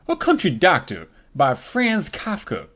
A Country Doctor by Franz Kafka.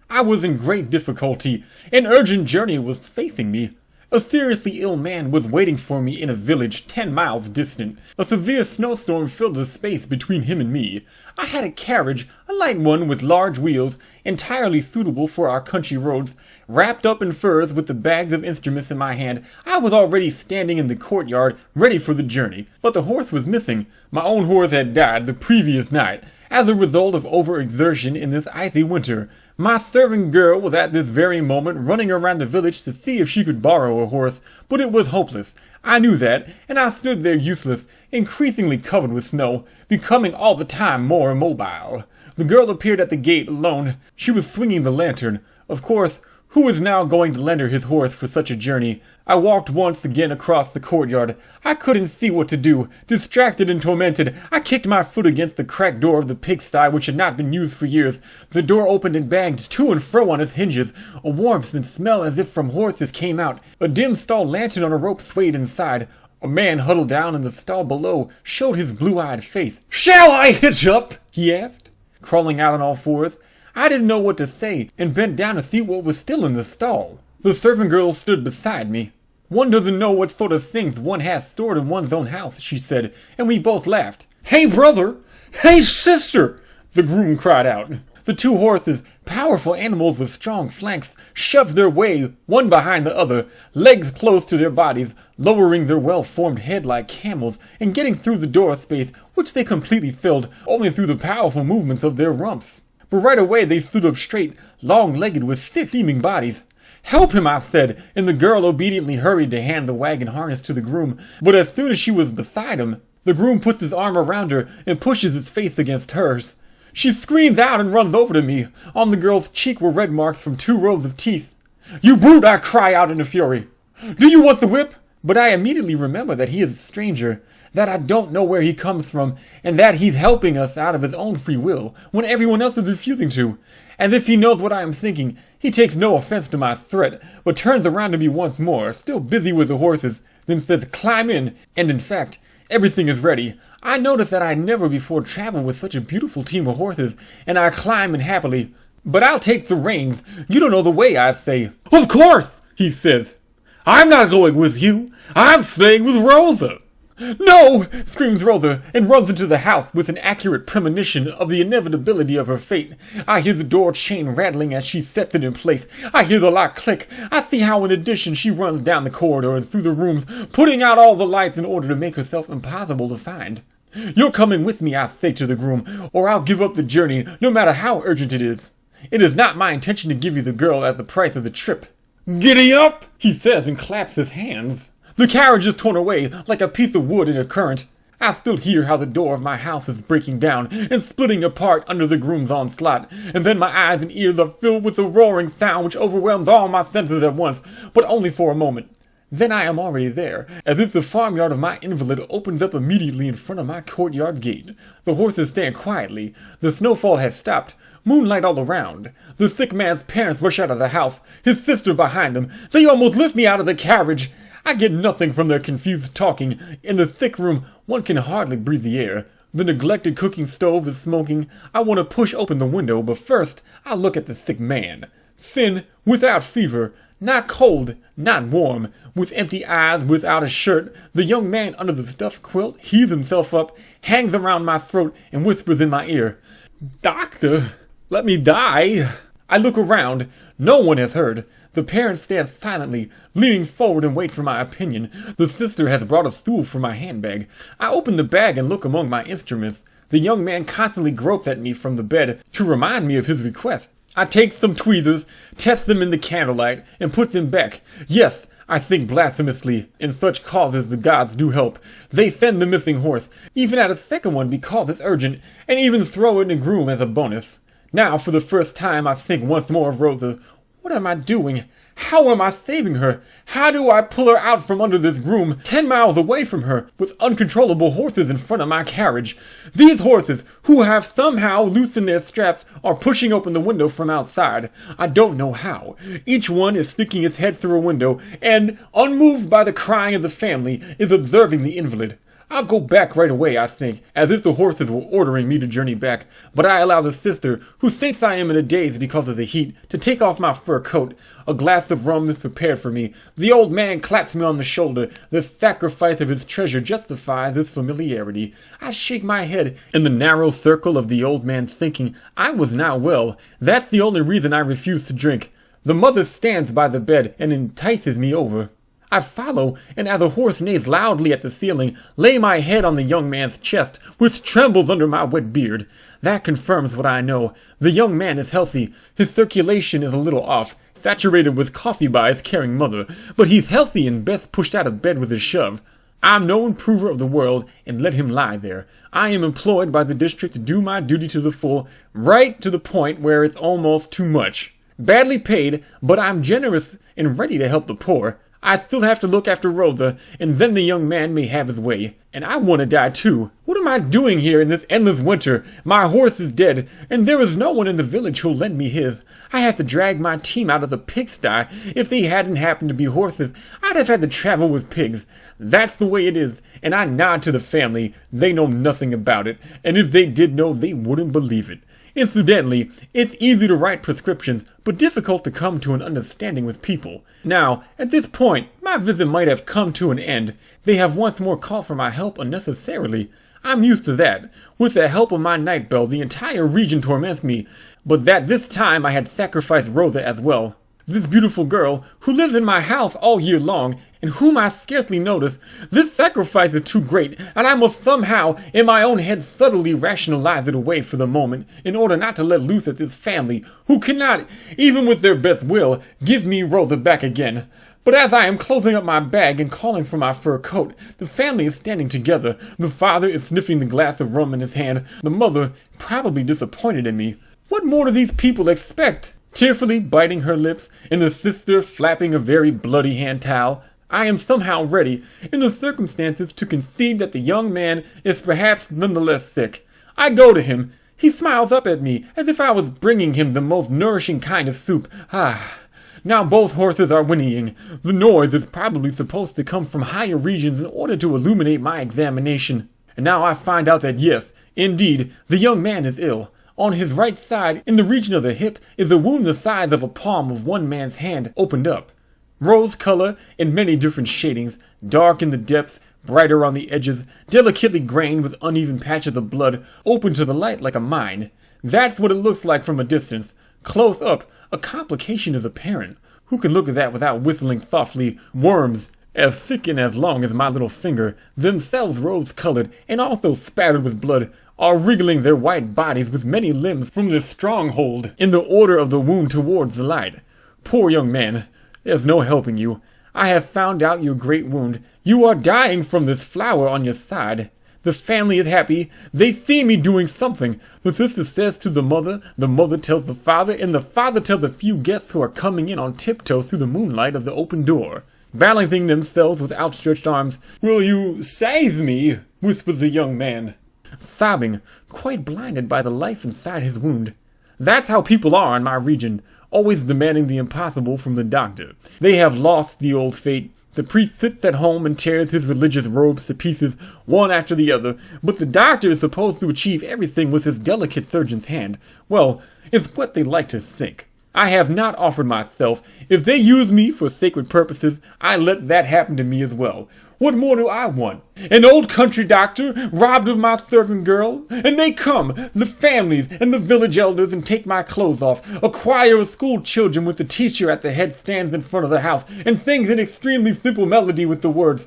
I was in great difficulty. An urgent journey was facing me. A seriously ill man was waiting for me in a village 10 miles distant. A severe snowstorm filled the space between him and me. I had a carriage, a light one with large wheels, entirely suitable for our country roads. Wrapped up in furs with the bags of instruments in my hand, I was already standing in the courtyard, ready for the journey. But the horse was missing. My own horse had died the previous night, as a result of overexertion in this icy winter. My servant girl was at this very moment running around the village to see if she could borrow a horse, but it was hopeless. I knew that, and I stood there useless, increasingly covered with snow, becoming all the time more immobile. The girl appeared at the gate alone. She was swinging the lantern. Of course, who was now going to lend her his horse for such a journey? I walked once again across the courtyard. I couldn't see what to do. Distracted and tormented, I kicked my foot against the cracked door of the pigsty which had not been used for years. The door opened and banged to and fro on its hinges. A warmth and smell as if from horses came out. A dim stall lantern on a rope swayed inside. A man huddled down in the stall below showed his blue-eyed face. "Shall I hitch up?" he asked, crawling out on all fours. I didn't know what to say, and bent down to see what was still in the stall. The servant girl stood beside me. "One doesn't know what sort of things one has stored in one's own house," she said, and we both laughed. "Hey, brother! Hey, sister!" the groom cried out. The two horses, powerful animals with strong flanks, shoved their way, one behind the other, legs close to their bodies, lowering their well-formed head like camels, and getting through the door space, which they completely filled, only through the powerful movements of their rumps. But right away they stood up straight, long-legged with thick steaming bodies. "Help him," I said, and the girl obediently hurried to hand the wagon harness to the groom. But as soon as she was beside him, the groom puts his arm around her and pushes his face against hers. She screams out and runs over to me. On the girl's cheek were red marks from 2 rows of teeth. "You brute!" I cry out in a fury. "Do you want the whip?" But I immediately remember that he is a stranger, that I don't know where he comes from, and that he's helping us out of his own free will, when everyone else is refusing to. As if he knows what I am thinking, he takes no offense to my threat, but turns around to me once more, still busy with the horses, then says, "Climb in," and in fact, everything is ready. I notice that I never before traveled with such a beautiful team of horses, and I climb in happily. "But I'll take the reins. You don't know the way," I say. "Of course," he says. "I'm not going with you. I'm staying with Rosa." "No!" screams Rosa, and runs into the house with an accurate premonition of the inevitability of her fate. I hear the door chain rattling as she sets it in place. I hear the lock click. I see how in addition she runs down the corridor and through the rooms, putting out all the lights in order to make herself impossible to find. "You're coming with me," I say to the groom, "or I'll give up the journey, no matter how urgent it is. It is not my intention to give you the girl at the price of the trip." "Giddy up," he says and claps his hands. The carriage is torn away like a piece of wood in a current. I still hear how the door of my house is breaking down and splitting apart under the groom's onslaught, and then my eyes and ears are filled with a roaring sound which overwhelms all my senses at once, but only for a moment. Then I am already there, as if the farmyard of my invalid opens up immediately in front of my courtyard gate. The horses stand quietly. The snowfall has stopped. Moonlight all around. The sick man's parents rush out of the house, his sister behind them. They almost lift me out of the carriage. I get nothing from their confused talking. In the sick room, one can hardly breathe the air. The neglected cooking stove is smoking. I want to push open the window, but first I look at the sick man. Thin, without fever, not cold, not warm, with empty eyes, without a shirt. The young man under the stuffed quilt heaves himself up, hangs around my throat, and whispers in my ear, "Doctor, let me die." I look around. No one has heard. The parents stand silently, leaning forward and wait for my opinion. The sister has brought a stool for my handbag. I open the bag and look among my instruments. The young man constantly gropes at me from the bed to remind me of his request. I take some tweezers, test them in the candlelight, and put them back. Yes, I think blasphemously, in such causes the gods do help. They send the missing horse, even add a second one because it's urgent, and even throw in a groom as a bonus. Now, for the first time, I think once more of Rosa. What am I doing? How am I saving her? How do I pull her out from under this groom, 10 miles away from her, with uncontrollable horses in front of my carriage? These horses, who have somehow loosened their straps, are pushing open the window from outside. I don't know how. Each one is sticking its head through a window, and, unmoved by the crying of the family, is observing the invalid. I'll go back right away, I think, as if the horses were ordering me to journey back, but I allow the sister, who thinks I am in a daze because of the heat, to take off my fur coat. A glass of rum is prepared for me. The old man claps me on the shoulder. The sacrifice of his treasure justifies his familiarity. I shake my head. In the narrow circle of the old man's thinking, I was not well. That's the only reason I refuse to drink. The mother stands by the bed and entices me over. I follow, and as a horse neighs loudly at the ceiling, lay my head on the young man's chest, which trembles under my wet beard. That confirms what I know. The young man is healthy. His circulation is a little off, saturated with coffee by his caring mother, but he's healthy and best pushed out of bed with a shove. I'm no improver of the world, and let him lie there. I am employed by the district to do my duty to the full, right to the point where it's almost too much. Badly paid, but I'm generous and ready to help the poor. I still have to look after Rosa, and then the young man may have his way. And I want to die too. What am I doing here in this endless winter? My horse is dead, and there is no one in the village who'll lend me his. I have to drag my team out of the pigsty. If they hadn't happened to be horses, I'd have had to travel with pigs. That's the way it is, and I nod to the family. They know nothing about it, and if they did know, they wouldn't believe it. Incidentally, it's easy to write prescriptions, but difficult to come to an understanding with people. Now, at this point, my visit might have come to an end. They have once more called for my help unnecessarily. I'm used to that. With the help of my night bell, the entire region torments me, but that this time I had sacrificed Rosa as well. This beautiful girl, who lives in my house all year long, and whom I scarcely notice, this sacrifice is too great, and I must somehow, in my own head, subtly rationalize it away for the moment, in order not to let loose at this family, who cannot, even with their best will, give me Rosa back again. But as I am closing up my bag and calling for my fur coat, the family is standing together. The father is sniffing the glass of rum in his hand, the mother probably disappointed in me. What more do these people expect? Tearfully biting her lips, and the sister flapping a very bloody hand towel, I am somehow ready, in the circumstances, to concede that the young man is perhaps nonetheless sick. I go to him. He smiles up at me, as if I was bringing him the most nourishing kind of soup. Now both horses are whinnying. The noise is probably supposed to come from higher regions in order to illuminate my examination. And now I find out that yes, indeed, the young man is ill. On his right side, in the region of the hip, is a wound the size of a palm of one man's hand opened up. Rose color in many different shadings, dark in the depths, brighter on the edges, delicately grained with uneven patches of blood, open to the light like a mine. That's what it looks like from a distance. Close up, a complication is apparent. Who can look at that without whistling softly? Worms, as thick and as long as my little finger, themselves rose-colored and also spattered with blood, are wriggling their white bodies with many limbs from this stronghold in the order of the wound towards the light. Poor young man, there's no helping you. I have found out your great wound. You are dying from this flower on your side. The family is happy. They see me doing something. The sister says to the mother tells the father, and the father tells a few guests who are coming in on tiptoe through the moonlight of the open door, balancing themselves with outstretched arms. "Will you save me?" whispers the young man, sobbing, quite blinded by the life inside his wound. That's how people are in my region, always demanding the impossible from the doctor. They have lost the old fate. The priest sits at home and tears his religious robes to pieces, one after the other, but the doctor is supposed to achieve everything with his delicate surgeon's hand. Well, it's what they like to think. I have not offered myself. If they use me for sacred purposes, I let that happen to me as well. What more do I want? An old country doctor, robbed of my servant girl? And they come, the families and the village elders, and take my clothes off. A choir of school children with the teacher at the head stands in front of the house and sings an extremely simple melody with the words,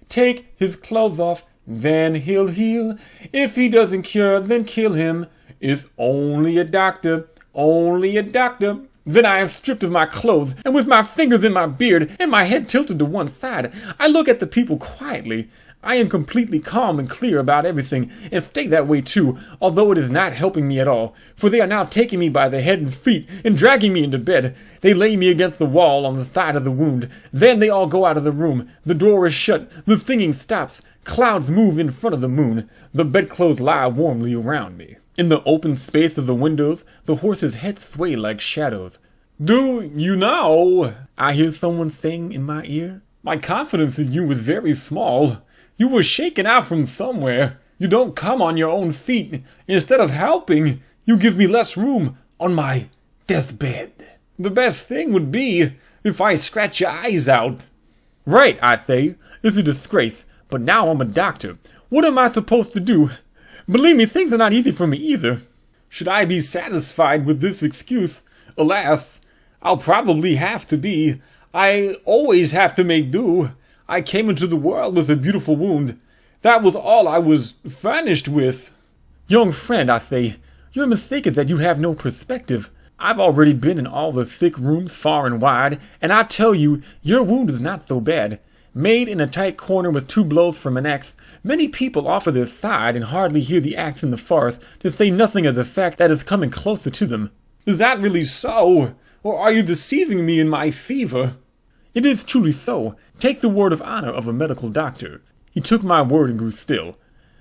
"Take his clothes off, then he'll heal. If he doesn't cure, then kill him. It's only a doctor, only a doctor." Then I am stripped of my clothes, and with my fingers in my beard, and my head tilted to one side, I look at the people quietly. I am completely calm and clear about everything, and stay that way too, although it is not helping me at all, for they are now taking me by the head and feet, and dragging me into bed. They lay me against the wall on the side of the wound. Then they all go out of the room. The door is shut. The singing stops. Clouds move in front of the moon. The bedclothes lie warmly around me. In the open space of the windows, the horses' heads sway like shadows. "Do you know," I hear someone saying in my ear, "my confidence in you is very small. You were shaken out from somewhere. You don't come on your own feet. Instead of helping, you give me less room on my deathbed. The best thing would be if I scratch your eyes out. Right, I say. It's a disgrace, but now I'm a doctor. What am I supposed to do? Believe me, things are not easy for me either. Should I be satisfied with this excuse? Alas, I'll probably have to be. I always have to make do. I came into the world with a beautiful wound. That was all I was furnished with. Young friend, I say, you're mistaken that you have no perspective. I've already been in all the sick rooms far and wide, and I tell you, your wound is not so bad. Made in a tight corner with 2 blows from an axe, many people offer their side and hardly hear the axe in the forest, to say nothing of the fact that it's coming closer to them. Is that really so? Or are you deceiving me in my fever? It is truly so. Take the word of honor of a medical doctor. He took my word and grew still.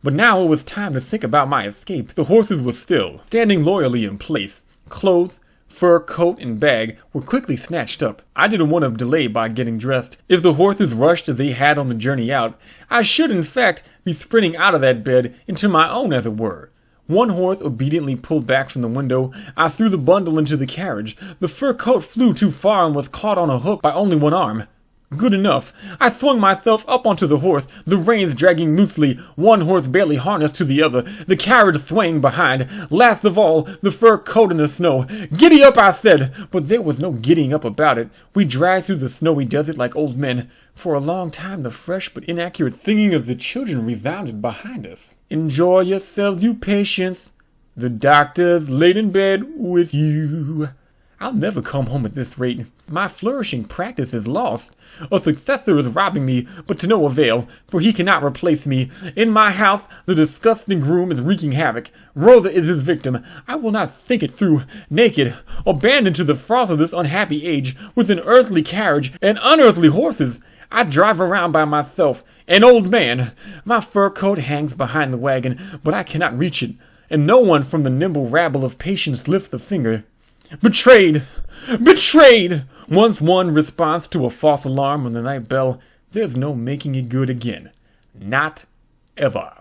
But now it was time to think about my escape. The horses were still, standing loyally in place. Clothes, fur, coat, and bag were quickly snatched up. I didn't want to delay by getting dressed. If the horses rushed as they had on the journey out, I should in fact be sprinting out of that bed into my own, as it were. One horse obediently pulled back from the window. I threw the bundle into the carriage. The fur coat flew too far and was caught on a hook by only one arm. Good enough. I swung myself up onto the horse, the reins dragging loosely, one horse barely harnessed to the other, the carriage swaying behind. Last of all, the fur coat in the snow. Giddy up, I said, but there was no giddying up about it. We dragged through the snowy desert like old men. For a long time the fresh but inaccurate singing of the children resounded behind us. Enjoy yourselves, you patients. The doctor's laid in bed with you. I'll never come home at this rate. My flourishing practice is lost. A successor is robbing me, but to no avail, for he cannot replace me. In my house, the disgusting groom is wreaking havoc. Rosa is his victim. I will not think it through. Naked, abandoned to the frost of this unhappy age, with an earthly carriage and unearthly horses, I drive around by myself, an old man. My fur coat hangs behind the wagon, but I cannot reach it, and no one from the nimble rabble of patients lifts a finger. Betrayed! Betrayed! Once one response to a false alarm on the night bell, there's no making it good again. Not ever.